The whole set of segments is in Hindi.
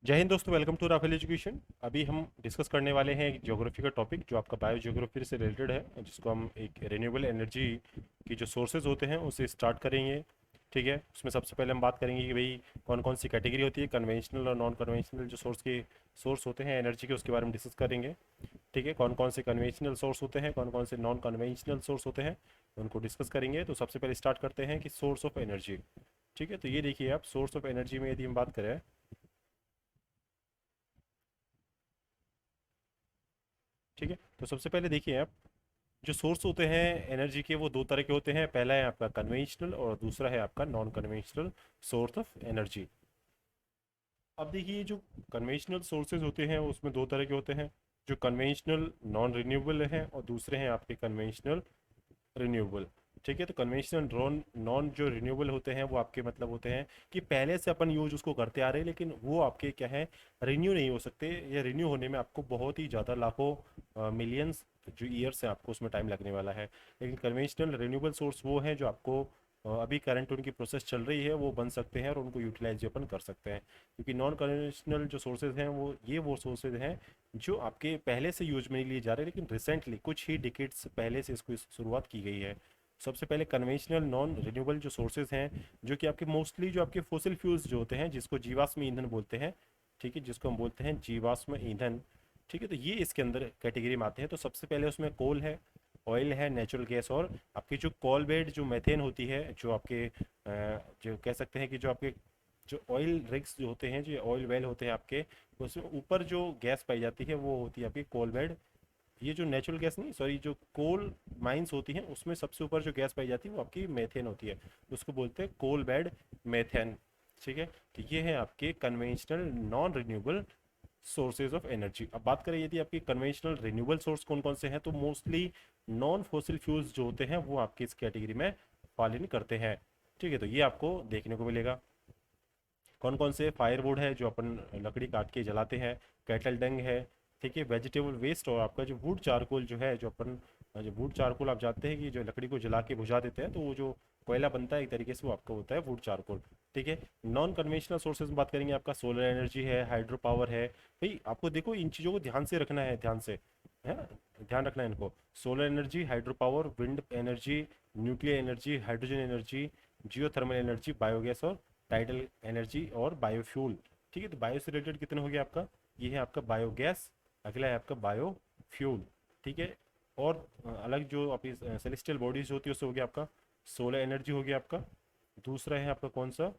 जय हिंद दोस्तों, वेलकम टू राफेल एजुकेशन। अभी हम डिस्कस करने वाले हैं एक ज्योग्राफी का टॉपिक जो आपका बायो ज्योग्राफी से रिलेटेड है, जिसको हम एक रिन्यूएबल एनर्जी की जो सोर्सेज होते हैं उसे स्टार्ट करेंगे। ठीक है, उसमें सबसे पहले हम बात करेंगे कि भाई कौन कौन सी कैटेगरी होती है, कन्वेंशनल और नॉन कन्वेंशनल जो सोर्स होते हैं एनर्जी के, उसके बारे में डिस्कस करेंगे। ठीक है, कौन कौन से कन्वेंशनल सोर्स होते हैं, कौन कौन से नॉन कन्वेंशनल सोर्स होते हैं, उनको डिस्कस करेंगे। तो सबसे पहले स्टार्ट करते हैं कि सोर्स ऑफ एनर्जी। ठीक है, तो ये देखिए आप, सोर्स ऑफ एनर्जी में यदि हम बात करें, ठीक है, तो सबसे पहले देखिए आप, जो सोर्स होते हैं एनर्जी के वो दो तरह के होते हैं। पहला है आपका कन्वेंशनल और दूसरा है आपका non conventional source of energy. अब देखिए, जो कन्वेंशनल सोर्सेज होते हैं उसमें दो तरह के होते हैं। जो कन्वेंशनल नॉन रिन्यूएबल हैं और दूसरे हैं आपके कन्वेंशनल रिन्यूएबल। ठीक है, तो कन्वेंशनल नॉन नॉन जो रिन्यूएबल होते हैं वो आपके मतलब होते हैं कि पहले से अपन यूज उसको करते आ रहे हैं, लेकिन वो आपके क्या है, रिन्यू नहीं हो सकते, या रिन्यू होने में आपको बहुत ही ज़्यादा लाखों मिलियंस जो ईयर्स हैं आपको उसमें टाइम लगने वाला है। लेकिन कन्वेंशनल रिन्यूएबल सोर्स वो हैं जो आपको अभी करंट उनकी प्रोसेस चल रही है वो बन सकते हैं और उनको यूटिलाइज अपन कर सकते हैं। क्योंकि नॉन कन्वेंशनल जो सोर्सेज हैं वो सोर्सेज हैं जो आपके पहले से यूज में नहीं लिए जा रहे, लेकिन रिसेंटली कुछ ही डिकेड्स पहले से इसको शुरुआत की गई है। सबसे पहले कन्वेंशनल नॉन रिन्यूएबल जो सोर्सेज हैं, जो कि आपके मोस्टली जो आपके फोसिल फ्यूल्स जो होते हैं, जिसको जीवाश्म ईंधन बोलते हैं। ठीक है, जिसको हम बोलते हैं जीवाश्म ईंधन। ठीक है, तो ये इसके अंदर कैटेगरी में आते हैं। तो सबसे पहले उसमें कोल है, ऑयल है, नेचुरल गैस, और आपकी जो कोल बेड जो मेथेन होती है, जो आपके जो कह सकते हैं कि जो आपके जो ऑयल रिग्स जो होते हैं, जो ऑयल वेल होते हैं आपके, उसमें ऊपर जो गैस पाई जाती है वो होती है आपकी कोल बेड। ये जो नेचुरल गैस नहीं, सॉरी, जो कोल माइंस होती हैं उसमें सबसे ऊपर जो गैस पाई जाती है वो आपकी मेथेन होती है। उसको बोलते हैं कोल बेड मेथेन। ठीक है, तो ये है आपके conventional non renewable sources of energy. अब बात करें यदि आपकी कन्वेंशनल रिन्यूएबल सोर्स कौन कौन से हैं, तो मोस्टली नॉन फॉसिल फ्यूल्स जो होते हैं वो आपकी इस कैटेगरी में फॉल इन करते हैं। ठीक है, तो ये आपको देखने को मिलेगा। कौन कौन से, फायरवुड है जो अपन लकड़ी काट के जलाते हैं, कैटल डंग है, ठीक है, वेजिटेबल वेस्ट, और आपका जो वुड चारकोल जो है, जो अपन जो वुड चारकोल आप जानते हैं कि जो लकड़ी को जला के बुझा देते हैं तो वो जो कोयला बनता है एक तरीके से, वो आपका होता है वुड चारकोल। ठीक है, नॉन कन्वेंशनल सोर्सेज में बात करेंगे, आपका सोलर एनर्जी है, हाइड्रो पावर है। भाई आपको देखो इन चीज़ों को ध्यान से रखना है, ध्यान से, है ना, ध्यान रखना है इनको। Solar energy, hydro power, wind energy, nuclear energy, hydrogen energy, geothermal energy, biogas और टाइडल एनर्जी और बायोफ्यूल। ठीक है, तो बायो से रिलेटेड कितने हो गया आपका, ये है आपका बायोगैस। अगला है आपका बायोफ्यूल। ठीक है, और अलग जो आपकी सेलेस्टियल बॉडीज होती है उससे हो गया आपका सोलर एनर्जी, हो गया आपका। दूसरा है आपका कौन सा,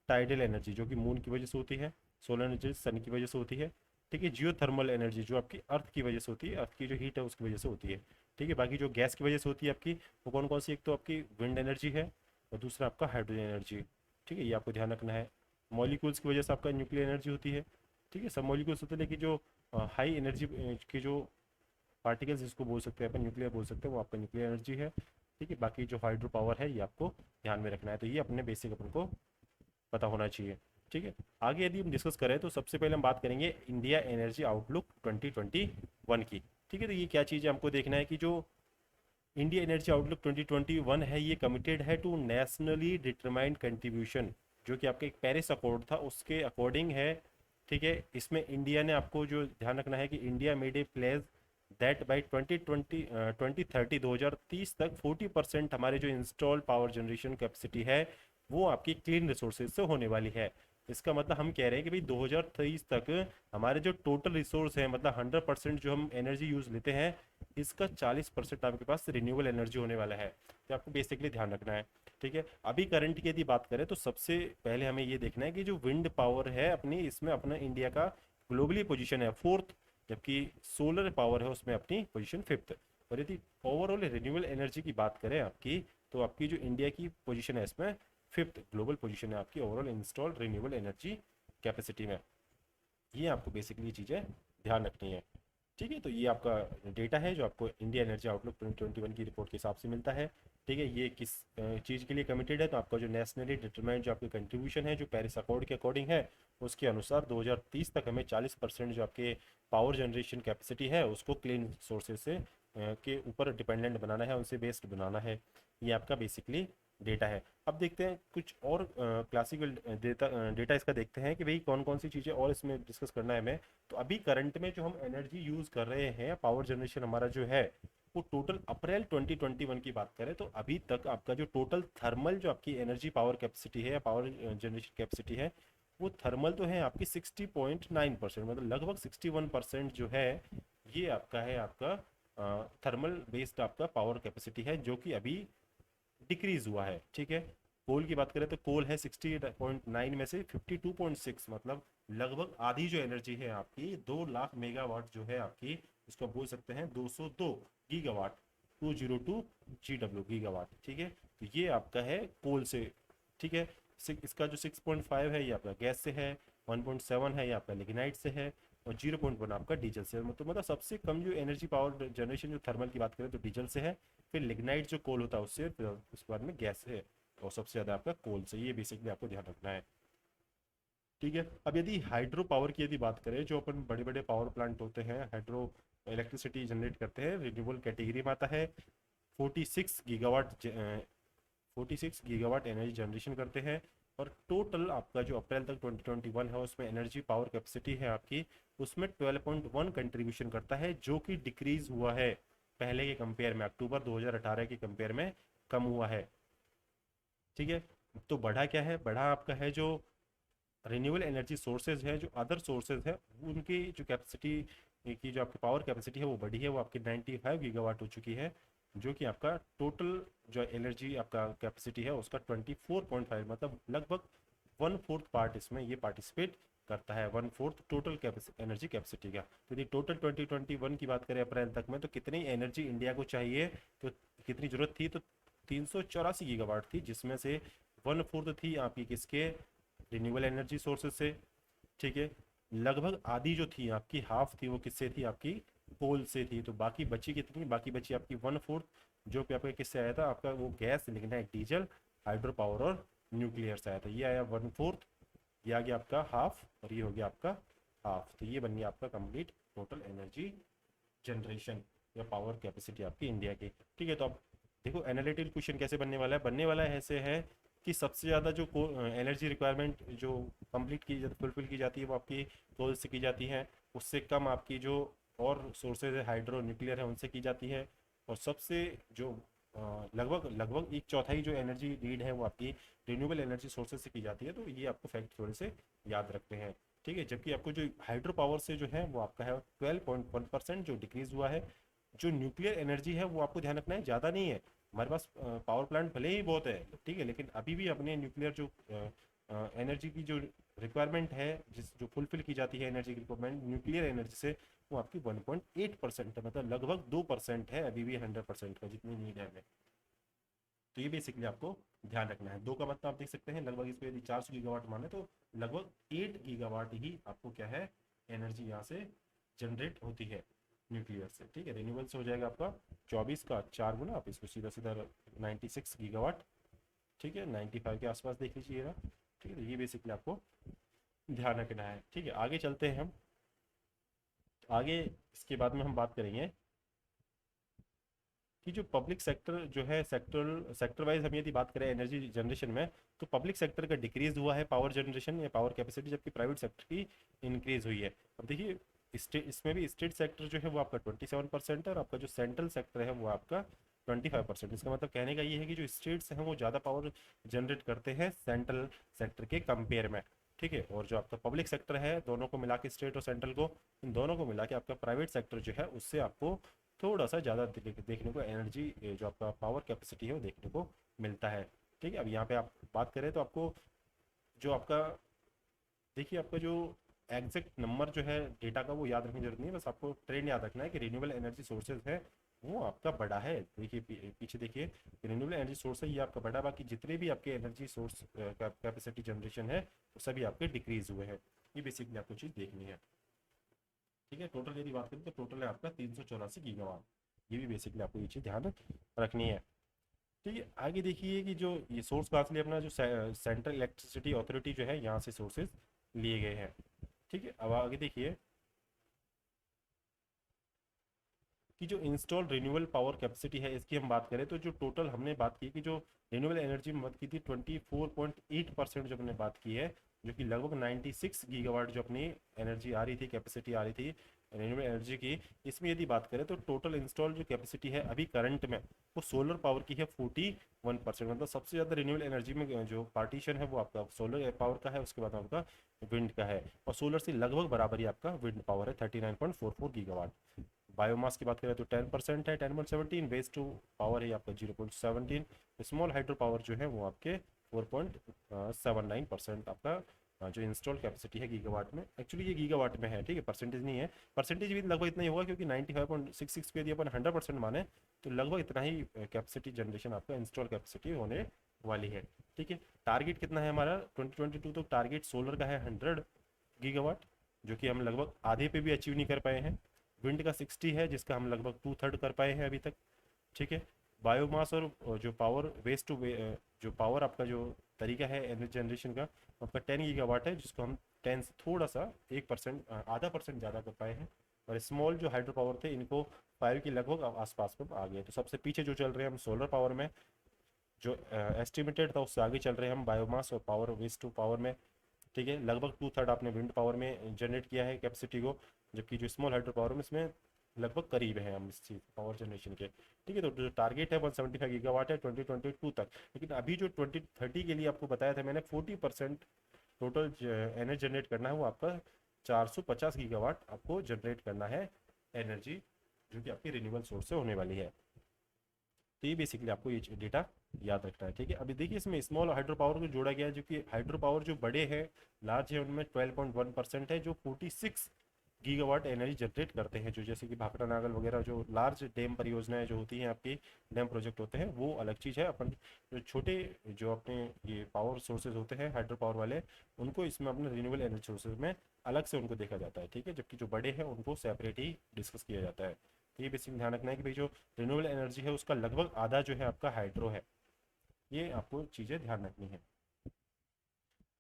टाइडल एनर्जी, जो कि मून की वजह से होती है। सोलर एनर्जी सन की वजह से होती है। ठीक है, जियोथर्मल एनर्जी जो आपकी अर्थ की वजह से होती है, अर्थ की जो हीट है उसकी वजह से होती है। ठीक है, बाकी जो गैस की वजह से होती है आपकी, वो कौन कौन सी, एक तो आपकी विंड एनर्जी है और दूसरा आपका हाइड्रोजन एनर्जी। ठीक है, ये आपको ध्यान रखना है। मॉलिक्यूल्स की वजह से आपका न्यूक्लियर एनर्जी होती है। ठीक है, सब मॉलिक्यूल्स होते हैं, लेकिन जो हाई एनर्जी के जो पार्टिकल्स, जिसको बोल सकते हैं अपन न्यूक्लियर बोल सकते हैं, वो आपका न्यूक्लियर एनर्जी है। ठीक है, बाकी जो हाइड्रो पावर है ये आपको ध्यान में रखना है। तो ये अपने बेसिक अपन को पता होना चाहिए। ठीक है, आगे यदि हम डिस्कस करें तो सबसे पहले हम बात करेंगे इंडिया एनर्जी आउटलुक 2021 की। ठीक है, तो ये क्या चीज़ है हमको देखना है कि जो इंडिया एनर्जी आउटलुक 2021 है, ये कमिटेड है टू नेशनली डिटरमाइंड कंट्रीब्यूशन, जो कि आपका एक पेरिस अकॉर्ड था उसके अकॉर्डिंग है। ठीक है, इसमें इंडिया ने, आपको जो ध्यान रखना है कि India made a pledge that by 2030 2030 तक 40% हमारे जो इंस्टॉल्ड पावर जनरेशन कैपेसिटी है वो आपकी क्लीन रिसोर्सेज से होने वाली है। इसका मतलब हम कह रहे हैं कि भाई 2023 तक हमारे जो टोटल रिसोर्स है, मतलब 100% जो हम एनर्जी यूज लेते हैं, इसका 40% आपके पास रिन्यूएबल एनर्जी होने वाला है। तो आपको बेसिकली ध्यान रखना है। ठीक है, अभी करंट की यदि बात करें तो सबसे पहले हमें ये देखना है कि जो विंड पावर है अपनी, इसमें अपना इंडिया का ग्लोबली पोजीशन है फोर्थ, जबकि सोलर पावर है उसमें अपनी पोजीशन फिफ्थ। और यदि ओवरऑल रिन्यूएबल एनर्जी की बात करें आपकी, तो आपकी जो इंडिया की पोजीशन है इसमें फिफ्थ ग्लोबल पोजीशन है आपकी overall installed renewable energy capacity में। ये आपको बेसिकली चीज़ें ध्यान रखनी है। ठीक है, तो ये आपका डेटा है जो आपको इंडिया एनर्जी आउटलुक 2021 की रिपोर्ट के हिसाब से मिलता है। ठीक है, ये किस चीज़ के लिए कमिटेड है, तो आपका जो नेशनली डिटरमाइंड जो आपकी कंट्रीब्यूशन है जो पेरिस अकॉर्ड के अकॉर्डिंग है, उसके अनुसार 2030 तक हमें 40% जो आपके पावर जनरेशन कैपेसिटी है उसको क्लीन सोर्सेज से के ऊपर डिपेंडेंट बनाना है, उनसे बेस्ड बनाना है। ये आपका बेसिकली डेटा है। अब देखते हैं कुछ और क्लासिकल डेटा इसका देखते हैं कि भाई कौन कौन सी चीज़ें और इसमें डिस्कस करना है हमें। तो अभी करंट में जो हम एनर्जी यूज़ कर रहे हैं, पावर जनरेशन हमारा जो है, वो टोटल अप्रैल 2021 की बात करें तो अभी तक आपका जो टोटल थर्मल जो आपकी एनर्जी पावर कैपेसिटी है या पावर जनरेशन कैपेसिटी है, वो थर्मल तो है आपकी 60.9%, मतलब लगभग 61% जो है ये आपका है, आपका थर्मल बेस्ड आपका पावर कैपेसिटी है, जो कि अभी डिक्रीज हुआ है। ठीक है, कोल की बात करें तो कोल है 60.9 में से 52.6, मतलब लगभग आधी जो एनर्जी है आपकी 2 लाख मेगावाट जो है आपकी, इसको बोल सकते हैं 202 गीगावाट, 202 GW गीगावाट। ठीक है, तो ये आपका है कोल से। ठीक है, इसका जो 6.5 है ये आपका गैस से है, 1.7 है ये आपका लिग्नाइट से है, और 0.1 आपका डीजल से है। तो मतलब सबसे कम जो एनर्जी पावर जनरेशन जो थर्मल की बात करें तो डीजल से है, फिर लिग्नाइट जो कोल होता है उससे, फिर उसके बाद में गैस है, और सबसे ज़्यादा आपका कोल से। ये बेसिकली आपको ध्यान रखना है। ठीक है, अब यदि हाइड्रो पावर की यदि बात करें, जो अपन बड़े बड़े पावर प्लांट होते हैं, हाइड्रो इलेक्ट्रिसिटी जनरेट करते हैं, रिन्यूएबल कैटेगरी में आता है। 46 गीगावाट 46 गीगावाट एनर्जी जनरेशन करते हैं। और टोटल आपका जो अप्रैल तक 2021 है उसमें एनर्जी पावर कैपेसिटी है आपकी, उसमें 12.1 कंट्रीब्यूशन करता है, जो कि डिक्रीज हुआ है पहले के कंपेयर में, अक्टूबर 2018 के कंपेयर में कम हुआ है। ठीक है, तो बढ़ा क्या है, बढ़ा आपका है जो रिन्यूएबल एनर्जी सोर्सेज है, जो अदर सोर्सेज है, उनकी जो कैपेसिटी की जो आपकी पावर कैपेसिटी है वो बढ़ी है, वो आपकी 95 गीगावाट हो चुकी है, जो कि आपका टोटल जो एनर्जी आपका कैपेसिटी है उसका 24.5, मतलब लगभग 1/4 पार्ट इसमें ये पार्टिसिपेट करता है, 1/4 टोटल एनर्जी कैपेसिटी का। तो यदि टोटल 2021 की बात करें अप्रैल तक में, तो कितनी एनर्जी इंडिया को चाहिए, तो कितनी जरूरत थी, तो 384 गीगावाट थी, जिसमें से 1/4 थी आपकी किसके, रिन्यूएबल एनर्जी सोर्सेज से। ठीक है, लगभग आधी जो थी आपकी, हाफ थी, वो किससे थी, आपकी कोल से थी। तो बाकी बची कितनी, बाकी बची आपकी 1/4, जो कि आपका किससे आया था, आपका वो gas, lignite, diesel, hydro power और न्यूक्लियर से आया था। ये आया 1/4, ये आ गया आपका हाफ, और ये हो गया आपका हाफ। तो ये बन गया आपका कंप्लीट टोटल एनर्जी जनरेशन या पावर कैपेसिटी आपकी इंडिया की। ठीक है, तो अब देखो एनालिटिकल क्वेश्चन कैसे बनने वाला है, बनने वाला है ऐसे है कि सबसे ज़्यादा जो एनर्जी रिक्वायरमेंट जो कंप्लीट की जाती, फुलफिल की जाती है, वो आपकी कोल से की जाती है। उससे कम आपकी जो और सोर्सेज है, हाइड्रो, न्यूक्लियर है, उनसे की जाती है। और सबसे जो लगभग लगभग एक चौथाई जो एनर्जी नीड है वो आपकी रिन्यूएबल एनर्जी सोर्सेज से की जाती है। तो ये आपको फैक्ट थोड़े से याद रखते हैं। ठीक है, जबकि आपको जो हाइड्रो पावर से जो है वो आपका है 12.1% जो डिक्रीज हुआ है। जो न्यूक्लियर एनर्जी है वो आपको ध्यान रखना है, ज़्यादा नहीं है हमारे पास, पावर प्लांट भले ही बहुत है, ठीक है, लेकिन अभी भी अपने न्यूक्लियर जो एनर्जी की जो रिक्वायरमेंट है, जिस जो फुलफिल की जाती है एनर्जी की रिक्वायरमेंट न्यूक्लियर एनर्जी से, वो आपकी 1.8% है, मतलब लगभग 2% है अभी भी 100% का जितनी नीड है हमें। तो ये बेसिकली आपको ध्यान रखना है। 2 का मतलब आप देख सकते हैं, लगभग इसको यदि 400 गीगावाट माने तो लगभग 8 गीगावाट ही आपको क्या है, एनर्जी यहाँ से जनरेट होती है न्यूक्लियर से। ठीक है, रिन्यूएबल से हो जाएगा आपका 24 का 4 गुना, आप इसको सीधा सीधा 96 गीगावाट। ठीक है, 95 के आसपास देख लीजिएगा। ठीक है, तो ये बेसिकली आपको ध्यान रखना है। ठीक है, आगे चलते हैं हम। आगे इसके बाद में हम बात करेंगे कि जो पब्लिक सेक्टर जो है, सेक्टर वाइज हम यदि बात करें एनर्जी जनरेशन में, तो पब्लिक सेक्टर का डिक्रीज हुआ है पावर जनरेशन या पावर कैपेसिटी, जबकि प्राइवेट सेक्टर की इंक्रीज हुई है। अब देखिए इसमें भी स्टेट सेक्टर जो है वो आपका 27% है, और आपका जो सेंट्रल सेक्टर है वो आपका 25%। इसका मतलब कहने का ये है कि जो स्टेट्स हैं वो ज़्यादा पावर जनरेट करते हैं सेंट्रल सेक्टर के कंपेयर में। ठीक है, और जो आपका पब्लिक सेक्टर है, दोनों को मिला के, स्टेट और सेंट्रल को, इन दोनों को मिला के आपका प्राइवेट सेक्टर जो है उससे आपको थोड़ा सा ज़्यादा देखने को एनर्जी जो आपका पावर कैपेसिटी है वो देखने को मिलता है। ठीक है, अब यहाँ पे आप बात करें तो आपको जो आपका, देखिए आपका जो एग्जैक्ट नंबर जो है डेटा का वो याद रखने की जरूरत नहीं है, बस आपको ट्रेंड याद रखना है कि रिन्यूएबल एनर्जी सोर्सेज है वो आपका बड़ा है। देखिए पीछे देखिए, रिन्यूएबल एनर्जी सोर्स है ये आपका बड़ा, बाकी जितने भी आपके एनर्जी सोर्स कैपेसिटी जनरेशन है वो सभी आपके डिक्रीज हुए हैं। ये बेसिकली आपको चीज़ देखनी है। ठीक है, टोटल यदि बात करें तो टोटल है आपका 384 गीगावाट। ये भी बेसिकली आपको ये चीज़ ध्यान रखनी है। ठीक है, आगे देखिए कि जो ये सोर्स कहाँ से लिया, अपना जो सेंट्रल इलेक्ट्रिसिटी अथॉरिटी जो है यहाँ से सोर्सेज लिए गए हैं। ठीक है, अब आगे देखिए कि जो इंस्टॉल रिन्यूएबल पावर कैपेसिटी है इसकी हम बात करें तो जो टोटल हमने बात की कि जो रिन्यूएबल एनर्जी में बात की थी 24.8% जो हमने बात की है, जो कि लगभग 96 गीगावाट जो अपनी एनर्जी आ रही थी, कैपेसिटी आ रही थी रिन्यूएबल एनर्जी की। इसमें यदि बात करें तो टोटल इंस्टॉल जो कैपेसिटी है अभी करंट में वो सोलर पावर की है 41%। मतलब सबसे ज़्यादा रिन्यूएबल एनर्जी में जो पार्टीशन है वो आपका सोलर पावर का है, उसके बाद आपका विंड का है, और सोलर से लगभग बराबर ही आपका विंड पावर है 39.44 गीगावाट। बायोमास की बात करें तो 10% है 10.17, वेस्ट टू पावर है आपका 0.17, स्मॉल हाइड्रो पावर जो है वो आपके 4.79% आपका जो इंस्टॉल कैपेसिटी है गीगावाट में। एक्चुअली ये गीगावाट में है, ठीक है, परसेंटेज नहीं है। परसेंटेज भी लगभग इतना ही होगा क्योंकि 95.66 को यदि अपन 100% माने तो लगभग इतना ही कैपेसिटी जनरेशन आपका इंस्टॉल कैपेसिटी होने वाली है, ठीक है। टारगेट कितना है हमारा 2022 तो टारगेट सोलर का है 100 गीगावाट, जो कि हम लगभग आधे पे भी अचीव नहीं कर पाए हैं। विंड का 60 है जिसका हम लगभग 2/3 कर पाए हैं अभी तक, ठीक है। बायोमास और जो पावर वेस्ट टू जो पावर आपका जो तरीका है एनर्जी जनरेशन का आपका 10 गीगावाट है, जिसको हम 10 से थोड़ा सा 1% आधा परसेंट ज़्यादा कर पाए हैं। और स्मॉल जो हाइड्रो पावर थे इनको 5 के लगभग आसपास में आ गए। तो सबसे पीछे जो चल रहे हैं हम सोलर पावर में, जो एस्टिमेटेड था उससे आगे चल रहे हैं हम बायोमास और पावर वेस्ट टू पावर में, ठीक है। लगभग 2/3 आपने विंड पावर में जनरेट किया है कैपेसिटी को, जबकि जो स्मॉल हाइड्रो पावर में इसमें लगभग करीब है हम इस चीज पावर जनरेशन के, ठीक है। तो जो टारगेट है 175 गीगावाट है 2022 तक, लेकिन अभी जो 2030 के लिए आपको बताया था मैंने 40% टोटल एनर्जी जनरेट करना है, वो आपका 450 गीगावाट आपको जनरेट करना है एनर्जी, जो कि आपकी रिन्यूएबल सोर्स से होने वाली है। तो ये बेसिकली आपको ये डेटा याद रखना है, ठीक है। अभी देखिए इसमें स्मॉल हाइड्रो पावर को जोड़ा गया है, जो कि हाइड्रो पावर जो बड़े हैं लार्ज है उनमें 12.1% है, जो 46 गीगावाट एनर्जी जनरेट करते हैं। जो जैसे कि भाखड़ा नागल वगैरह जो लार्ज डैम परियोजनाएं जो होती हैं आपकी, डैम प्रोजेक्ट होते हैं, वो अलग चीज़ है। अपन जो छोटे जो अपने ये पावर सोर्सेज होते हैं हाइड्रो पावर वाले, उनको इसमें अपने रिन्यूएबल एनर्जी सोर्सेज में अलग से उनको देखा जाता है, ठीक है। जबकि जो बड़े हैं उनको सेपरेट ही डिस्कस किया जाता है। तो ये बेसिक ध्यान रखना है कि भाई जो रिन्यूएबल एनर्जी है उसका लगभग आधा जो है आपका हाइड्रो है, ये आपको चीज़ें ध्यान रखनी है,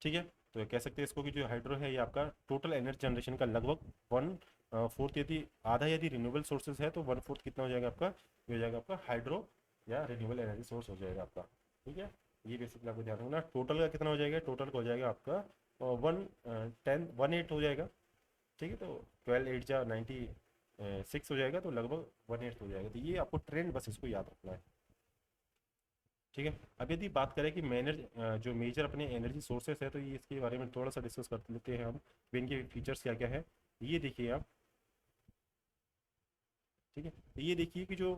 ठीक है। तो कह सकते हैं इसको कि जो हाइड्रो है ये आपका टोटल एनर्जी जनरेशन का लगभग 1/4, यदि आधा यदि रिन्यूएबल सोर्सेज है तो 1/4 कितना हो जाएगा आपका, ये हो जाएगा आपका हाइड्रो या रिन्यूएबल एनर्जी सोर्स हो जाएगा आपका, ठीक है। ये बेसिकली आपको ध्यान रखना। टोटल का कितना हो जाएगा, टोटल का हो जाएगा आपका 1/8 हो जाएगा, ठीक है। तो 12/8 = 96 हो जाएगा, तो लगभग 1/8 हो जाएगा। तो ये आपको ट्रेंड बस इसको याद रखना है, ठीक है। अब यदि बात करें कि मैनर जो मेजर अपने एनर्जी सोर्सेस है, तो ये इसके बारे में थोड़ा सा डिस्कस कर लेते हैं हम कि इनके फीचर्स क्या क्या है। ये देखिए आप, ठीक है। तो ये देखिए कि जो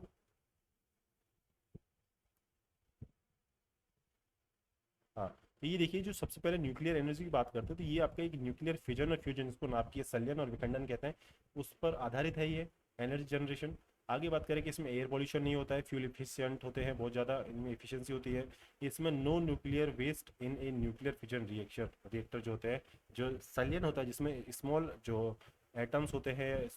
हाँ, तो ये देखिए जो सबसे पहले न्यूक्लियर एनर्जी की बात करते हैं, तो ये आपका एक न्यूक्लियर फिजन और फ्यूजन, जिसको नाभिकीय संलयन और विखंडन कहते हैं, उस पर आधारित है ये एनर्जी जनरेशन। आगे बात करें कि इसमें एयर पॉल्यूशन नहीं होता है, फ्यूल इफिशियंट होते हैं, बहुत ज़्यादा इनमें इफिशियंसी होती है। इसमें no nuclear waste in a nuclear fission reactor जो होते हैं, जो संलयन होता है जिसमें स्मॉल जो एटम्स होते हैं,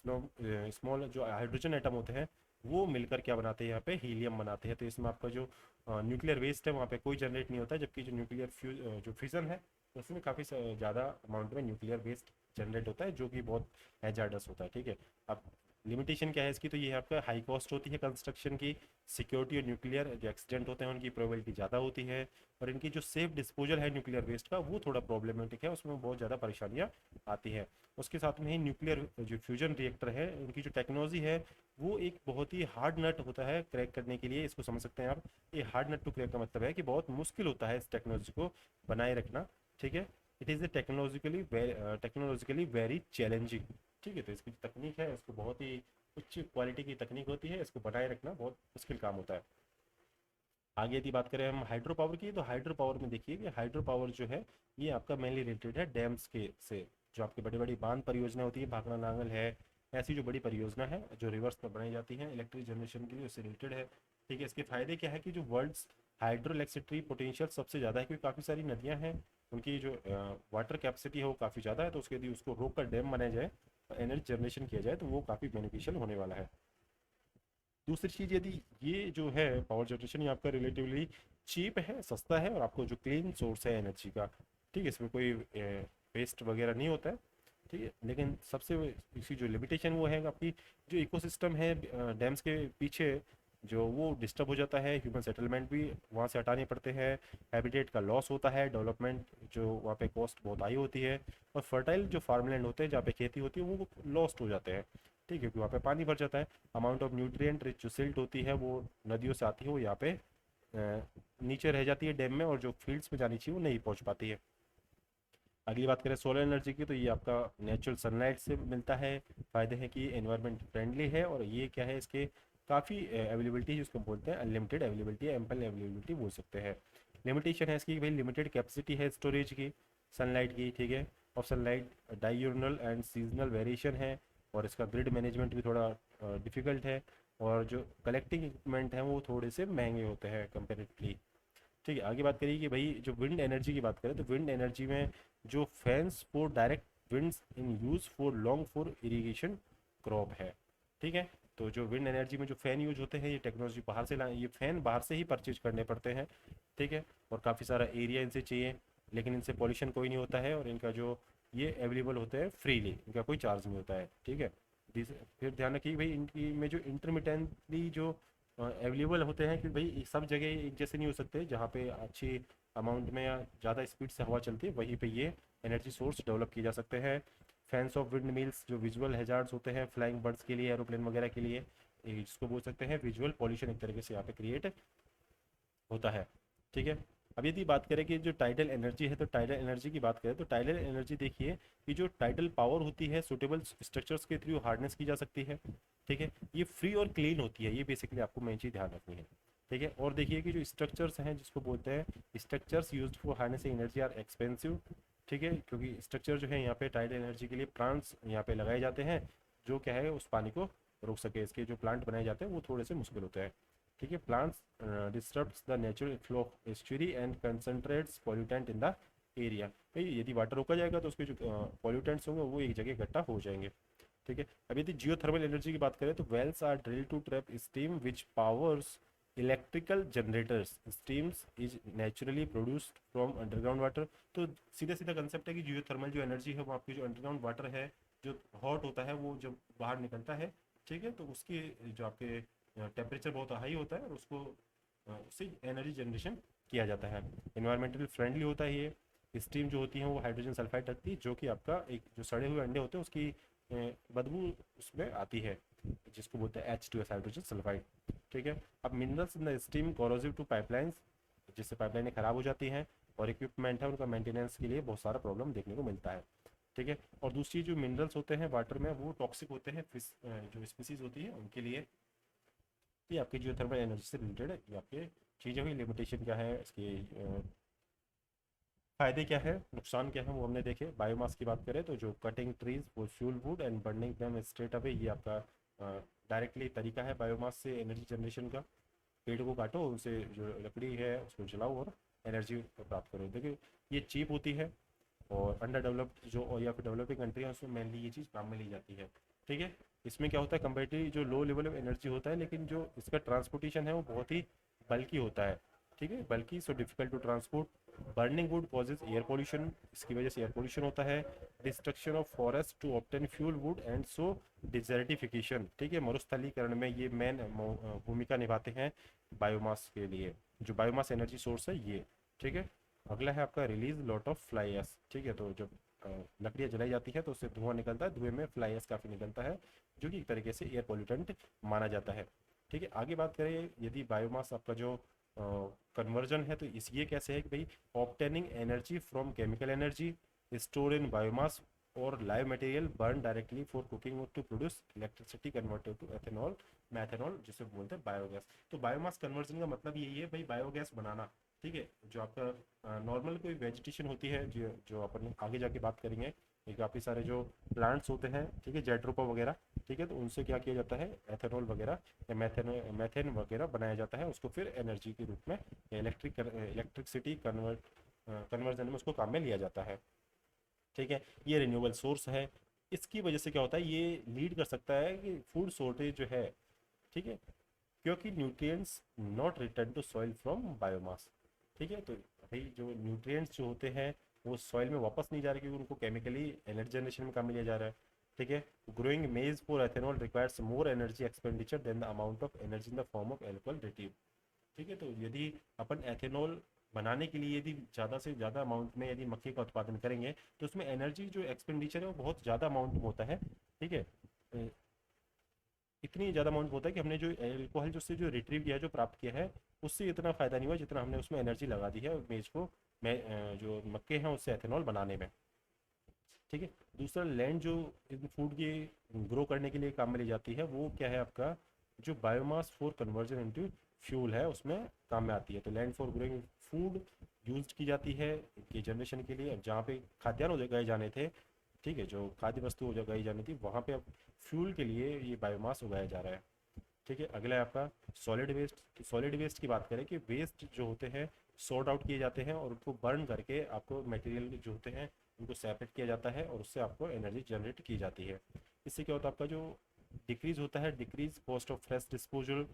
स्मॉल जो हाइड्रोजन एटम होते हैं, वो मिलकर क्या बनाते हैं यहाँ पे हीलियम बनाते हैं। तो इसमें आपका जो न्यूक्लियर वेस्ट है वहाँ पे कोई जनरेट नहीं होता है, जबकि जो जो फ्यूज़न है उसमें काफ़ी ज़्यादा अमाउंट में न्यूक्लियर वेस्ट जनरेट होता है, जो कि बहुत हैजार्डस होता है, ठीक है। अब लिमिटेशन क्या है इसकी, तो ये आपका हाई कॉस्ट होती है कंस्ट्रक्शन की, सिक्योरिटी और न्यूक्लियर जो एक्सीडेंट होते हैं उनकी प्रोबेबिलिटी ज़्यादा होती है, और इनकी जो सेफ डिस्पोजल है न्यूक्लियर वेस्ट का वो थोड़ा प्रॉब्लमेटिक है, उसमें बहुत ज़्यादा परेशानियाँ आती हैं। उसके साथ में ही न्यूक्लियर जो फ्यूजन रिएक्टर है उनकी जो टेक्नोलॉजी है वो एक बहुत ही हार्ड नट होता है क्रैक करने के लिए, इसको समझ सकते हैं आप। ये हार्ड नट टू क्रैक का मतलब है कि बहुत मुश्किल होता है इस टेक्नोलॉजी को बनाए रखना, ठीक है। It is a technologically very challenging, ठीक है। तो इसकी तकनीक है, इसको बहुत ही उच्च क्वालिटी की तकनीक होती है, इसको बनाए रखना बहुत मुश्किल काम होता है। आगे यदि बात करें हम हाइड्रो पावर की, तो हाइड्रो पावर में देखिए कि हाइड्रो पावर जो है ये आपका मेनली रिलेटेड है डैम्स के से, जो आपकी बड़ी बड़ी बांध परियोजना होती है, भाखड़ा नांगल है, ऐसी जो बड़ी परियोजना है जो रिवर्स पर बनाई जाती है इलेक्ट्रिक जनरेशन के लिए, उससे रिलेटेड है, ठीक है। इसके फायदे क्या है कि जो वर्ल्ड्स हाइड्रो इलेक्ट्रिसिटी पोटेंशियल सबसे ज़्यादा है, क्योंकि काफ़ी सारी नदियाँ हैं, उनकी जो वाटर कैपेसिटी है वो काफ़ी ज़्यादा है, तो उसके यदि उसको रोक कर डैम बनाया जाए और एनर्जी जनरेशन किया जाए तो वो काफ़ी बेनिफिशियल होने वाला है। दूसरी चीज़, यदि ये जो है पावर जनरेशन ये आपका रिलेटिवली चीप है, सस्ता है, और आपको जो क्लीन सोर्स है एनर्जी का, ठीक है, इसमें कोई वेस्ट वगैरह नहीं होता है, ठीक है। लेकिन सबसे इसकी जो लिमिटेशन वो है आपकी, जो इकोसिस्टम है डैम्स के पीछे, जो वो डिस्टर्ब हो जाता है, ह्यूमन सेटलमेंट भी वहाँ से हटाने पड़ते हैं, हैबिटेट का लॉस होता है, डेवलपमेंट जो वहाँ पे कॉस्ट बहुत हाई होती है, और फर्टाइल जो फार्मलैंड होते हैं जहाँ पे खेती होती है वो लॉस्ट हो जाते हैं। ठीक है, क्योंकि वहाँ पे पानी भर जाता है। अमाउंट ऑफ न्यूट्रिएंट रिच जो सिल्ट होती है वो नदियों से आती है, वो यहाँ पे नीचे रह जाती है डैम में, और जो फील्ड्स में जानी चाहिए वो नहीं पहुँच पाती है। अगली बात करें सोलर एनर्जी की, तो ये आपका नेचुरल सनलाइट से मिलता है। फ़ायदे हैं कि एनवायरनमेंट फ्रेंडली है, और ये क्या है, इसके काफ़ी अवेलेबिलिटी जिसको बोलते हैं अनलिमिटेड अवेलेबिलिटी, एम्पल अवेलेबिलिटी बोल सकते हैं। लिमिटेशन है इसकी कि भाई लिमिटेड कैपेसिटी है स्टोरेज की सनलाइट की, ठीक है। और सनलाइट डायूरनल एंड सीजनल वेरिएशन है, और इसका ग्रिड मैनेजमेंट भी थोड़ा डिफिकल्ट है, और जो कलेक्टिंग इक्विपमेंट हैं वो थोड़े से महंगे होते हैं कंपेरेटिवली। ठीक है, आगे बात करिए कि भाई जो विंड एनर्जी की बात करें, तो विंड एनर्जी में जो fans for direct winds in use for long for irrigation crop है। ठीक है, तो जो विंड एनर्जी में जो फ़ैन यूज होते हैं, ये टेक्नोलॉजी बाहर से ला, ये फ़ैन बाहर से ही परचेज करने पड़ते हैं। ठीक है, और काफ़ी सारा एरिया इनसे चाहिए, लेकिन इनसे पॉल्यूशन कोई नहीं होता है, और इनका जो ये अवेलेबल होते हैं फ्रीली, इनका कोई चार्ज नहीं होता है। ठीक है, फिर ध्यान रखिए भाई इनकी में जो इंटरमिटेंटली जो अवेलेबल होते हैं, कि भाई सब जगह एक जैसे नहीं हो सकते, जहाँ पे अच्छी अमाउंट में या ज़्यादा स्पीड से हवा चलती है वहीं पे ये एनर्जी सोर्स डेवलप किए जा सकते हैं। फैंस ऑफ विंड मिल्स जो विजुअल हैजार्ड्स होते हैं फ्लाइंग बर्ड्स के लिए, एरोप्लेन वगैरह के लिए, जिसको बोल सकते हैं विजुअल पॉल्यूशन, एक तरीके से यहाँ पे क्रिएट होता है। ठीक है, अब यदि बात करें कि जो टाइडल एनर्जी है, तो टाइडल एनर्जी की बात करें तो टाइडल एनर्जी देखिए कि जो टाइडल पावर होती है सुटेबल स्ट्रक्चर्स के थ्रू हार्नेस की जा सकती है। ठीक है, ये फ्री और क्लीन होती है, ये बेसिकली आपको मेन चीज़ ध्यान रखनी है। ठीक है, और देखिए कि जो स्ट्रक्चर्स हैं जिसको बोलते हैं structures used for harnessing energy are expensive. ठीक है, क्योंकि स्ट्रक्चर जो है यहाँ पे टाइडल एनर्जी के लिए प्लांट्स यहाँ पे लगाए जाते हैं, जो क्या है उस पानी को रोक सके। इसके जो प्लांट बनाए जाते हैं वो थोड़े से मुश्किल होते हैं। ठीक है, plants disturbs the natural flow of estuary and concentrates pollutant in the area. भाई यदि वाटर रोका जाएगा तो उसके जो पॉल्यूटेंट्स होंगे वो एक जगह इकट्ठा हो जाएंगे। ठीक है, अब यदि जियोथर्मल एनर्जी की बात करें, तो wells are drill to trap steam which powers electrical generators. Steams is naturally produced from underground water. तो सीधा सीधा कंसेप्ट है कि जियोथर्मल जो एनर्जी है वो आपकी जो अंडरग्राउंड वाटर है, जो हॉट होता है वो जब बाहर निकलता है, ठीक है, तो उसकी जो आपके टेम्परेचर बहुत हाई होता है, और उसको उससे एनर्जी जनरेशन किया जाता है। इन्वायरमेंटली फ्रेंडली होता है ये। स्टीम जो होती है वो हाइड्रोजन सल्फाइड रखती है, जो कि आपका एक जो सड़े हुए अंडे होते हैं उसकी बदबू उसमें आती है, जिसको बोलते हैं H2S हाइड्रोजन सल्फाइड। ठीक है, अब minerals in the steam corrosive to pipelines, जिससे पाइपलाइनें खराब हो जाती हैं, और इक्विपमेंट है उनका मेंटेनेंस के लिए बहुत सारा प्रॉब्लम देखने को मिलता है। ठीक है, और दूसरी जो मिनरल्स होते हैं वाटर में वो टॉक्सिक होते हैं फिश जो स्पीसीज होती है उनके लिए। ये आपकी जियोथर्मल एनर्जी से रिलेटेड है, ये आपके चीज़ें हुई। लिमिटेशन क्या है इसके, फायदे क्या है, नुकसान क्या है, वो हमने देखे। बायोमास की बात करें तो जो cutting trees for fuel wood and burning them straight away, ये आपका डायरेक्टली तरीका है बायोमास से एनर्जी जनरेशन का। पेड़ को काटो, उनसे जो लकड़ी है उसको जलाओ और एनर्जी प्राप्त करो। देखिए ये चीप होती है, और अंडर डेवलप्ड जो और या फिर डेवलपिंग कंट्री है उसमें मेनली ये चीज़ काम में ली जाती है। ठीक है, इसमें क्या होता है कंपेरेटिवली जो लो लेवल ऑफ एनर्जी होता है, लेकिन जो इसका ट्रांसपोर्टेशन है वो बहुत ही बल्कि होता है। ठीक है, bulky so difficult to transport. Burning wood causes air pollution, इसकी वजह से एयर पोल्यूशन होता है। Destruction of forest to obtain fuel wood and so desertification. ठीक है, मरुस्थलीकरण में ये मेन भूमिका निभाते हैं बायोमास के लिए, जो बायोमास एनर्जी सोर्स है ये। ठीक है, अगला है आपका release lot of fly ash. ठीक है, तो जब लकड़ियाँ जलाई जाती है तो उससे धुआं निकलता है, धुएं में फ्लाई एश काफ़ी निकलता है, जो कि एक तरीके से एयर पोल्यूटेंट माना जाता है। ठीक है, आगे बात करें यदि बायोमास आपका जो कन्वर्जन है, तो इस ये कैसे है कि भाई obtaining energy from chemical energy store in biomass और live material burn directly for cooking to produce electricity converted to ethanol methanol, जिसे बोलते हैं बायोगैस। तो बायोमास कन्वर्जन का मतलब यही है भाई बायोगैस बनाना। ठीक है, जो आपका नॉर्मल कोई वेजिटेशन होती है जो अपन आगे जाके बात करेंगे, ये काफ़ी सारे जो प्लांट्स होते हैं, ठीक है, जेट्रोपा वगैरह, ठीक है, तो उनसे क्या किया जाता है एथेनॉल वगैरह या मैथेन वगैरह बनाया जाता है, उसको फिर एनर्जी के रूप में इलेक्ट्रिसिटी कन्वर्जन में उसको काम में लिया जाता है। ठीक है, ये रिन्यूएबल सोर्स है। इसकी वजह से क्या होता है, ये लीड कर सकता है कि फूड शॉर्टेज जो है, ठीक है, क्योंकि nutrients not return to soil from biomass. ठीक है, तो भाई जो न्यूट्रिएंट्स जो होते हैं वो सॉइल में वापस नहीं जा रहे क्योंकि उनको केमिकली एनर्जी जनरेशन में काम लिया जा रहा है। ठीक है, growing maize for ethanol requires more energy expenditure than the amount of energy in the form of alcohol retrieve. ठीक है, तो यदि अपन एथेनॉल बनाने के लिए यदि ज़्यादा से ज़्यादा अमाउंट में यदि मक्के का उत्पादन करेंगे तो उसमें एनर्जी जो एक्सपेंडिचर है वो बहुत ज़्यादा अमाउंट में होता है। ठीक है, इतनी ज़्यादा अमाउंट होता है कि हमने जो एल्कोहल जो से जो रिट्रीव किया है, जो प्राप्त किया है, उससे इतना फ़ायदा नहीं हुआ जितना हमने उसमें एनर्जी लगा दी है मेज को जो मक्के हैं उससे एथेनॉल बनाने में। ठीक है, दूसरा लैंड जो इन फूड के ग्रो करने के लिए काम में ली जाती है वो क्या है आपका, जो biomass for conversion into fuel है उसमें काम में आती है। तो land for growing food use की जाती है कि जनरेशन के लिए, अब जहाँ पे खाद्यान्न उगाए जाने थे, ठीक है, जो खाद्य वस्तु उगाई जानी थी वहाँ पे अब फ्यूल के लिए ये बायोमास उगाया जा रहा है। ठीक है, अगला है आपका सॉलिड वेस्ट। तो सॉलिड वेस्ट की बात करें कि वेस्ट जो होते हैं सॉर्ट आउट किए जाते हैं और उनको बर्न करके आपको मटेरियल जो होते हैं उनको सेपरेट किया जाता है और उससे आपको एनर्जी जनरेट की जाती है। इससे क्या होता है आपका जो डिक्रीज होता है, decrease cost of fresh disposal.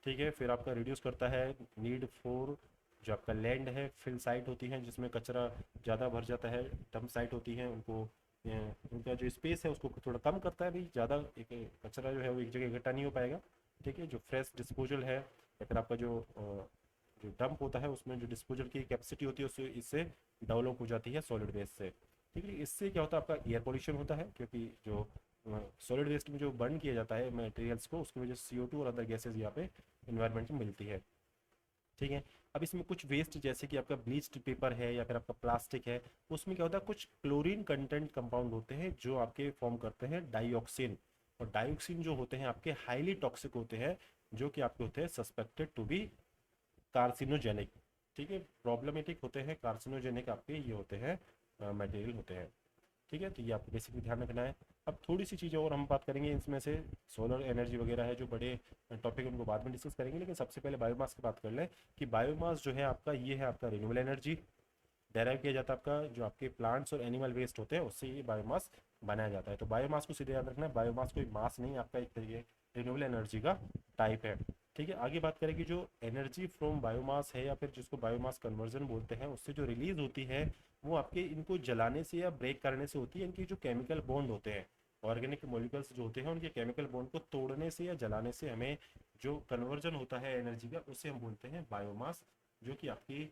ठीक है, फिर आपका रिड्यूस करता है नीड फॉर जो आपका लैंड है, फिल साइट होती है जिसमें कचरा ज़्यादा भर जाता है, डंप साइट होती है उनको उनका जो स्पेस है उसको थोड़ा कम करता है, भाई ज़्यादा एक कचरा जो है वो एक जगह इकट्ठा नहीं हो पाएगा। ठीक है, जो फ्रेश डिस्पोजल है या फिर आपका जो डंप होता है उसमें जो डिस्पोजल की कैपेसिटी होती है उससे इससे डेवलप हो जाती है सॉलिड वेस्ट से। ठीक है, इससे क्या होता है आपका एयर पोल्यूशन होता है क्योंकि जो सॉलिड वेस्ट में जो बर्न किया जाता है मटेरियल्स को उसकी वजह से CO2 और अदर गैसेज यहाँ पे इन्वायरमेंट में मिलती है। ठीक है, अब इसमें कुछ वेस्ट जैसे कि आपका ब्लीच्ड पेपर है या फिर आपका प्लास्टिक है, उसमें क्या होता है कुछ क्लोरीन कंटेंट कंपाउंड होते हैं जो आपके फॉर्म करते हैं डाइऑक्सिन। और डाइऑक्सिन जो होते हैं आपके हाईली टॉक्सिक होते हैं, जो कि आपके होते हैं सस्पेक्टेड टू बी कार्सिनोजेनिक। ठीक है, प्रॉब्लमेटिक होते हैं, कार्सिनोजेनिक आपके ये होते हैं मटेरियल होते हैं। ठीक है, तो ये आपको बेसिकली ध्यान रखना है। अब थोड़ी सी चीज़ें और हम बात करेंगे इसमें से, सोलर एनर्जी वगैरह है जो बड़े टॉपिक उनको बाद में डिस्कस करेंगे, लेकिन सबसे पहले बायोमास की बात कर लें कि बायोमास जो है आपका ये है आपका रिन्यूएबल एनर्जी डेराइव किया जाता है। आपका जो आपके प्लांट्स और एनिमल वेस्ट होते हैं उससे ये बायोमास बनाया जाता है। तो बायोमास को सीधे याद रखना है, बायोमास कोई मास नहीं, आपका एक तरीके रिन्यूएबल एनर्जी का टाइप है। ठीक है, आगे बात करें कि जो एनर्जी फ्रॉम बायोमास है या फिर जिसको बायोमास कन्वर्जन बोलते हैं उससे जो रिलीज होती है वो आपके इनको जलाने से या ब्रेक करने से होती है। इनकी जो केमिकल बॉन्ड होते हैं, ऑर्गेनिक मॉलिक्यूल्स जो होते हैं उनके केमिकल बॉन्ड को तोड़ने से या जलाने से हमें जो कन्वर्जन होता है एनर्जी का उसे हम बोलते हैं बायोमास। जो कि आपकी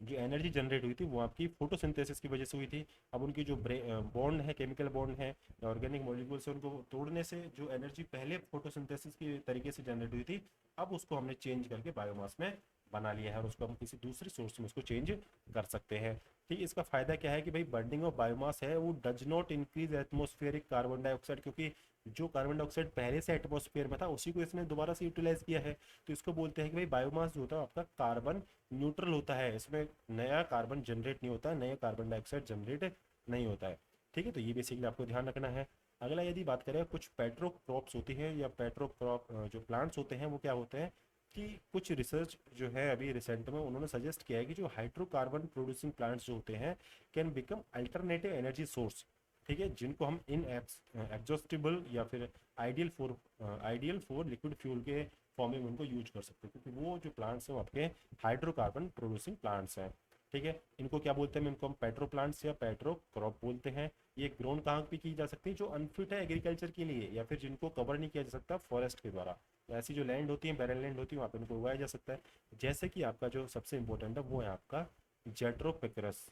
जो एनर्जी जनरेट हुई थी वो आपकी फोटोसिंथेसिस की वजह से हुई थी। अब उनकी जो बॉन्ड है, केमिकल बॉन्ड है ऑर्गेनिक मॉलिक्यूल से, उनको तोड़ने से जो एनर्जी पहले फोटोसिंथेसिस के तरीके से जनरेट हुई थी अब उसको हमने चेंज करके बायोमास में बना लिया है और उसको हम किसी दूसरी सोर्स में उसको चेंज कर सकते हैं। ठीक है, इसका फायदा क्या है कि भाई बर्निंग ऑफ बायोमास है वो does not increase atmospheric carbon dioxide, क्योंकि जो कार्बन डाइऑक्साइड पहले से एटमॉस्फेयर में था उसी को इसने दोबारा से यूटिलाइज किया है। तो इसको बोलते हैं कि भाई बायोमास जो होता है आपका कार्बन न्यूट्रल होता है, इसमें नया कार्बन जनरेट नहीं होता है, नया कार्बन डाइऑक्साइड जनरेट नहीं होता है। ठीक है, तो ये बेसिकली आपको ध्यान रखना है। अगला यदि बात करें कुछ पेट्रो क्रॉप्स होती है या पेट्रो क्रॉप जो प्लांट्स होते हैं वो क्या होते हैं कि कुछ रिसर्च जो है अभी रिसेंट में उन्होंने सजेस्ट किया है कि जो हाइड्रोकार्बन प्रोड्यूसिंग प्लांट्स जो होते हैं can become alternative energy source. ठीक है, जिनको हम इन एग्जॉस्टिबल या फिर आइडियल फॉर लिक्विड फ्यूल के फॉर्म में उनको यूज कर सकते हैं, क्योंकि वो जो प्लांट्स हैं वो आपके हाइड्रोकार्बन प्रोड्यूसिंग प्लांट्स हैं। ठीक है, इनको क्या बोलते हैं, इनको हम पेट्रो प्लांट्स या पेट्रो क्रॉप बोलते हैं। ये ग्रोन कहाँ पे की जा सकती है, जो अनफिट है एग्रीकल्चर के लिए या फिर जिनको कवर नहीं किया जा सकता फॉरेस्ट के द्वारा। तो ऐसी जो लैंड होती है, बैरन लैंड होती है, वहाँ पे इनको उगाया जा सकता है। जैसे कि आपका जो सबसे इंपॉर्टेंट है वो है आपका जेट्रोपिकरस,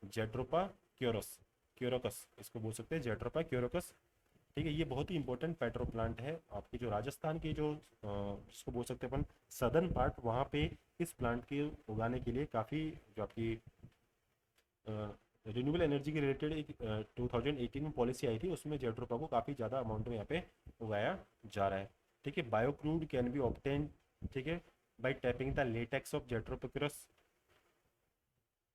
जेट्रोपा क्योरस, क्योरोकस इसको बोल सकते हैं, जेट्रोपा क्योरोकस। ठीक है, ये बहुत ही इंपॉर्टेंट पेट्रो प्लांट है आपकी जो राजस्थान की जो जिसको बोल सकते हैं अपन सदर्न पार्ट, वहाँ पे इस प्लांट के उगाने के लिए काफ़ी जो आपकी रिन्यूएबल एनर्जी के रिलेटेड एक 2018 में पॉलिसी आई थी, उसमें जेट्रोपा को काफ़ी ज़्यादा अमाउंट में यहाँ पे उगाया जा रहा है। ठीक है, बायोक्रूड कैन बी ऑब्टेन, ठीक है, by tapping the latex of जेट्रोपिकरस।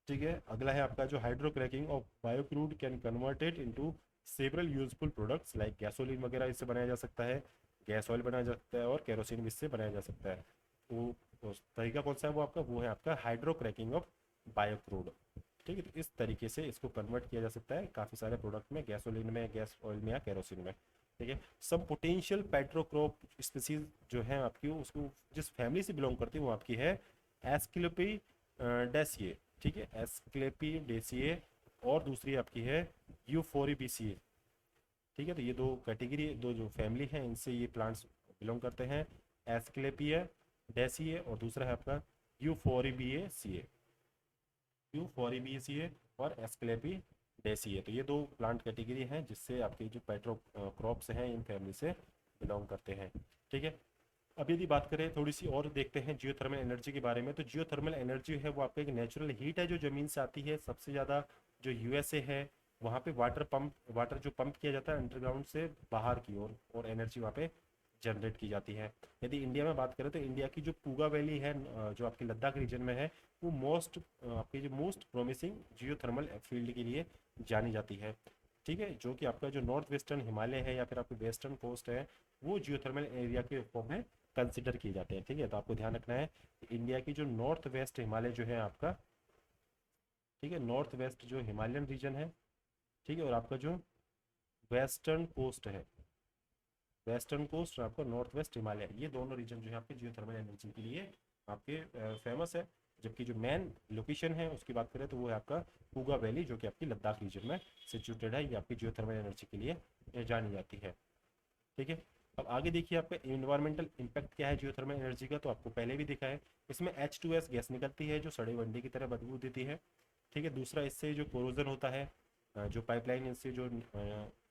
ठीक है, अगला है आपका जो hydrocracking of biocrude can converted into several useful products like gasoline वगैरह इससे बनाया जा सकता है, गैस ऑयल बनाया जा सकता है और केरोसिन भी इससे बनाया जा सकता है। तो तरीका कौन सा है वो आपका, वो है आपका हाइड्रोक्रैकिंग ऑफ बायोक्रूड। ठीक है, तो इस तरीके से इसको कन्वर्ट किया जा सकता है काफ़ी सारे प्रोडक्ट में, गैसोलीन में, गैस ऑयल में या केरोसिन में। ठीक है, सब पोटेंशियल पेट्रोक्रॉप स्पीसीज जो है आपकी उसको जिस फैमिली से बिलोंग करती है वो आपकी है एस्किलोपी डेसिए। ठीक है, एस्क्लेपिडेसिए, और दूसरी आपकी है यूफोरबिसिए। ठीक है, तो ये दो कैटेगरी, दो जो फैमिली हैं, इनसे ये प्लांट्स बिलोंग करते हैं, एस्क्लेपिया डेसिए और दूसरा है आपका यूफोरबिएसिए, यूफोरबिएसिए और एस्क्लेपिडेसिए। तो ये दो प्लांट कैटेगरी हैं जिससे आपके जो पेट्रो क्रॉप्स हैं इन फैमिली से बिलोंग करते हैं। ठीक है, अब यदि बात करें थोड़ी सी और देखते हैं जियोथर्मल एनर्जी के बारे में, तो जियोथर्मल एनर्जी है वो आपका एक नेचुरल हीट है जो ज़मीन से आती है। सबसे ज़्यादा जो यूएसए है वहाँ पे वाटर जो पंप किया जाता है अंडरग्राउंड से बाहर की ओर, और एनर्जी वहाँ पे जनरेट की जाती है। यदि इंडिया में बात करें तो इंडिया की जो पूगा वैली है जो आपकी लद्दाख रीजन में है, वो आपकी जो मोस्ट प्रोमिसिंग जियोथर्मल फील्ड के लिए जानी जाती है। ठीक है, जो कि आपका जो नॉर्थ वेस्टर्न हिमालय है या फिर आपकी वेस्टर्न कोस्ट है, वो जियोथर्मल एरिया के फॉर्म में कंसिडर किए जाते हैं। ठीक है, तो आपको ध्यान रखना है कि इंडिया की जो नॉर्थ वेस्ट हिमालय जो है आपका, ठीक है, नॉर्थ वेस्ट जो हिमालयन रीजन है, ठीक है, और आपका जो वेस्टर्न कोस्ट है, वेस्टर्न कोस्ट और आपका नॉर्थ वेस्ट हिमालय, ये दोनों रीजन जो है आपके जियोथर्मल एनर्जी के लिए आपके फेमस है। जबकि जो मेन लोकेशन है उसकी बात करें तो वो है आपका पूगा वैली, जो कि आपकी लद्दाख रीजन में सिचुएटेड है। ये आपकी जियोथर्मल एनर्जी के लिए जानी जाती है। ठीक है, अब आगे देखिए आपका इन्वायरमेंटल इम्पैक्ट क्या है जियोथर्मल एनर्जी का, तो आपको पहले भी दिखा है। इसमें H2S गैस निकलती है जो सड़े वंडे की तरह बदबू देती है। ठीक है, दूसरा इससे जो कोरोजन होता है, जो पाइपलाइन इससे जो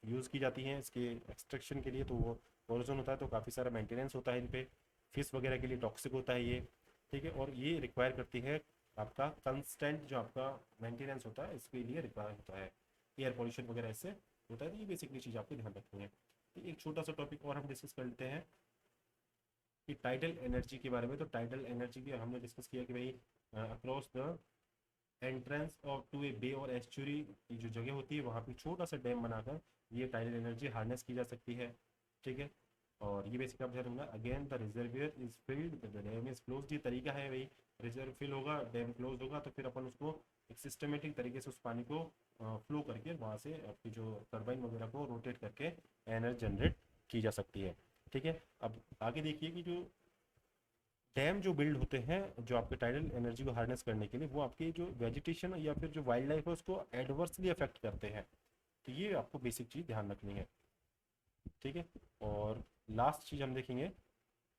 यूज़ की जाती हैं इसके एक्सट्रैक्शन के लिए, तो वो कोरोजन होता है, तो काफ़ी सारा मेंटेनेंस होता है इन पे। फिश वगैरह के लिए टॉक्सिक होता है ये। ठीक है, और ये रिक्वायर करती है आपका कंस्टेंट जो आपका मेंटेनेंस होता है, इसके लिए रिक्वायर होता है। एयर पॉल्यूशन वगैरह इससे होता है, तो ये बेसिकली चीज़ आपको ध्यान रखनी है। तो एक छोटा सा टॉपिक और हम डिस्कस कर लेते हैं कि टाइडल एनर्जी के बारे में। तो टाइडल एनर्जी की हमने डिस्कस किया कि भाई across the entrance of to a bay और एस्चुरी की जो जगह होती है वहाँ पे छोटा सा डैम बनाकर ये टाइडल एनर्जी हार्नेस की जा सकती है। ठीक है, और ये बेसिक आप ध्यान रखना, again the reservoir is filled the dam is close. ये तरीका है भाई, रिजर्व फिल होगा, डैम क्लोज होगा, तो फिर अपन उसको एक सिस्टमेटिक तरीके से उस पानी को फ्लो करके वहाँ से आपकी जो टर्बाइन वगैरह को रोटेट करके एनर्जी जनरेट की जा सकती है। ठीक है, अब आगे देखिए कि जो डैम जो बिल्ड होते हैं जो आपके टाइडल एनर्जी को हार्नेस करने के लिए, वो आपकी जो वेजिटेशन या फिर जो वाइल्ड लाइफ है उसको एडवर्सली अफेक्ट करते हैं। तो ये आपको बेसिक चीज़ ध्यान रखनी है। ठीक है, और लास्ट चीज़ हम देखेंगे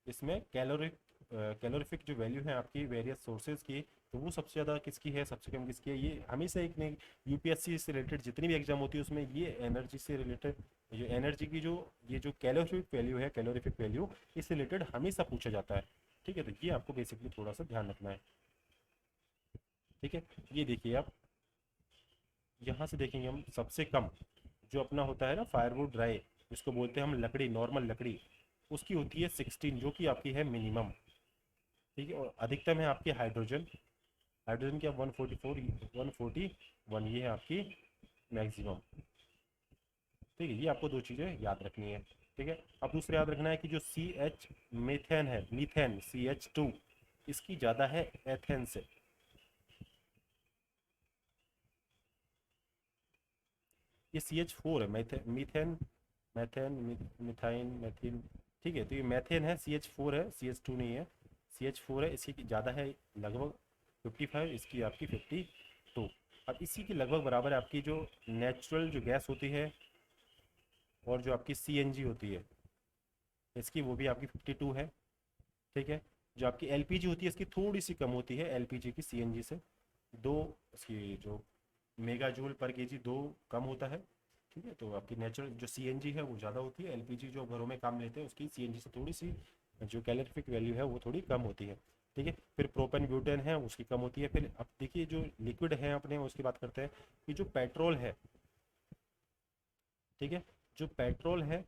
इसमें कैलोरीफिक जो वैल्यू है आपकी वेरियस सोर्सेज की, तो वो सबसे ज़्यादा किसकी है, सबसे कम किसकी है। ये हमेशा एक नहीं, यूपीएससी से रिलेटेड जितनी भी एग्जाम होती है उसमें ये एनर्जी से रिलेटेड, जो एनर्जी की जो ये जो कैलोरीफिक वैल्यू है, कैलोरीफिक वैल्यू, इससे रिलेटेड हमेशा पूछा जाता है। ठीक है, तो ये आपको बेसिकली थोड़ा सा ध्यान रखना है। ठीक है, ये देखिए आप यहाँ से देखेंगे हम सबसे कम जो अपना होता है ना फायरवुड ड्राई, जिसको बोलते हैं हम लकड़ी, नॉर्मल लकड़ी, उसकी होती है 16, जो कि आपकी है मिनिमम। ठीक है, और अधिकतम है आपकी हाइड्रोजन, हाइड्रोजन की 144 141, ये है आपकी मैक्सिमम। ठीक है, ये आपको दो चीज़ें याद रखनी है। ठीक है, अब दूसरा याद रखना है कि जो CH मीथेन है, मीथेन CH2, इसकी ज़्यादा है एथेन से। ये CH4 है, मीथेन, मैथेन, मिथाइन, मैथिन। ठीक है, तो ये मैथेन है, CH4 है, CH2 नहीं है, CH4 है, इसकी ज़्यादा है लगभग 55, इसकी आपकी 52। अब इसी की लगभग बराबर है आपकी जो नेचुरल जो गैस होती है और जो आपकी CNG होती है, इसकी वो भी आपकी 52 है। ठीक है, जो आपकी LPG होती है इसकी थोड़ी सी कम होती है LPG की CNG से, दो इसकी जो मेगा जूल पर केजी दो कम होता है। ठीक है, तो आपकी नेचुरल जो CNG है वो ज़्यादा होती है, LPG जो घरों में काम लेते हैं उसकी CNG से थोड़ी सी जो कैलोरीफिक वैल्यू है वो थोड़ी कम होती है। ठीक है, फिर प्रोपेन ब्यूटेन है उसकी कम होती है। फिर अब देखिए जो लिक्विड है अपने उसकी बात करते हैं कि जो पेट्रोल है, ठीक है, जो पेट्रोल है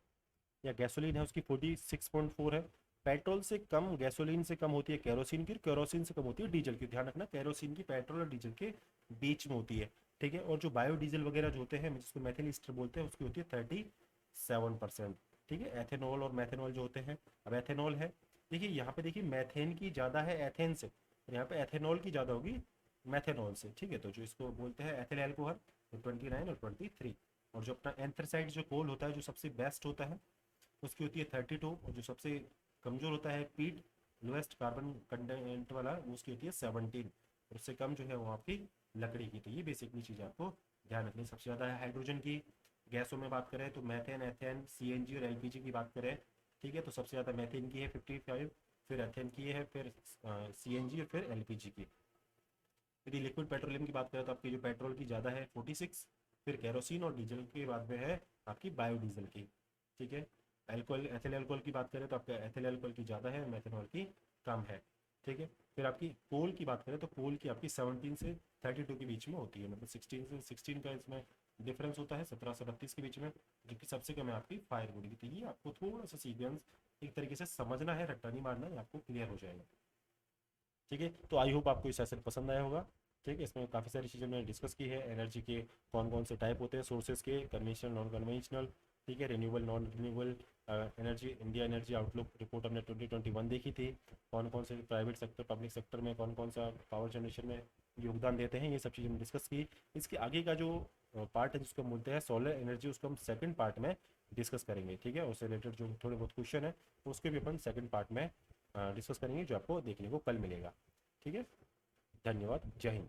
या गैसोलीन है उसकी 46.4 है। पेट्रोल से कम, गैसोलीन से कम होती है केरोसिन की, और केरोसिन से कम होती है डीजल की। ध्यान रखना, केरोसिन की पेट्रोल और डीजल के बीच में होती है। ठीक है, और जो बायोडीजल वगैरह जो होते हैं जिसको मेथिल ईस्टर बोलते हैं, उसकी होती है 37%। ठीक है, एथेनॉल और मैथेनॉल जो होते हैं, अब एथेनॉल है, देखिए यहाँ पे देखिए मैथेन की ज़्यादा है एथेन से, और यहाँ पे एथेनॉल की ज़्यादा होगी मैथेनॉल से। ठीक है, तो जो इसको बोलते हैं एथिल एल्कोहल, 29 और 23। और जो अपना एंथ्रासाइड जो कोल होता है जो सबसे बेस्ट होता है, उसकी होती है 32, और जो सबसे कमज़ोर होता है पीट, लोएस्ट कार्बन कंटेंट वाला, उसकी होती है 17। और उससे कम जो है वो आपकी लकड़ी की। तो ये बेसिकली चीज़ आपको ध्यान रखनी है। सबसे ज़्यादा है हाइड्रोजन की गैसों में बात करें तो मैथेन, एथेन, सीएनजी और एलपीजी की बात करें, ठीक है, तो सबसे ज़्यादा मैथेन की है 55, फिर एथेन की है, फिर सीएनजी और फिर एलपीजी की। यदि लिक्विड पेट्रोलियम की बात करें तो आपकी जो पेट्रोल की ज़्यादा है 46, फिर केरोसिन और डीजल के बाद में है आपकी बायोडीजल की, ठीक है। एल्कोहल, एथिल अल्कोहल की बात करें तो आपका एथिल अल्कोहल की ज़्यादा है, मेथनॉल की कम है, ठीक है। फिर आपकी कोल की बात करें तो कोल की आपकी 17 से 32 के बीच में होती है, मतलब 16 से 16 का इसमें डिफरेंस होता है, 17 से 32 के बीच में, जबकि सबसे कम है आपकी फायरवुड की। तो ये आपको थोड़ा सा सीक्वेंस एक तरीके से समझना है, रट्टा नहीं मारना है, आपको क्लियर हो जाएगा, ठीक है। तो आई होप आपको ये सेशन पसंद आया होगा, ठीक है। इसमें काफ़ी सारी चीज़ें मैंने डिस्कस की है, एनर्जी के कौन कौन से टाइप होते हैं सोर्सेज के, कन्वेंशनल, नॉन कन्वेंशनल, ठीक है, renewable, non renewable energy. India energy outlook report हमने 2021 देखी थी, कौन कौन से प्राइवेट सेक्टर, पब्लिक सेक्टर में कौन कौन सा पावर जनरेशन में योगदान देते हैं, ये सब चीज़ें हमने डिस्कस की। इसके आगे का जो पार्ट है जिसका मुद्दा है सोलर एनर्जी, उसको हम सेकंड पार्ट में डिस्कस करेंगे, ठीक है। उससे रिलेटेड जो थोड़े बहुत क्वेश्चन है उसके भी अपन सेकंड पार्ट में डिस्कस करेंगे, जो आपको देखने को कल मिलेगा, ठीक है। धन्यवाद, जय हिंद।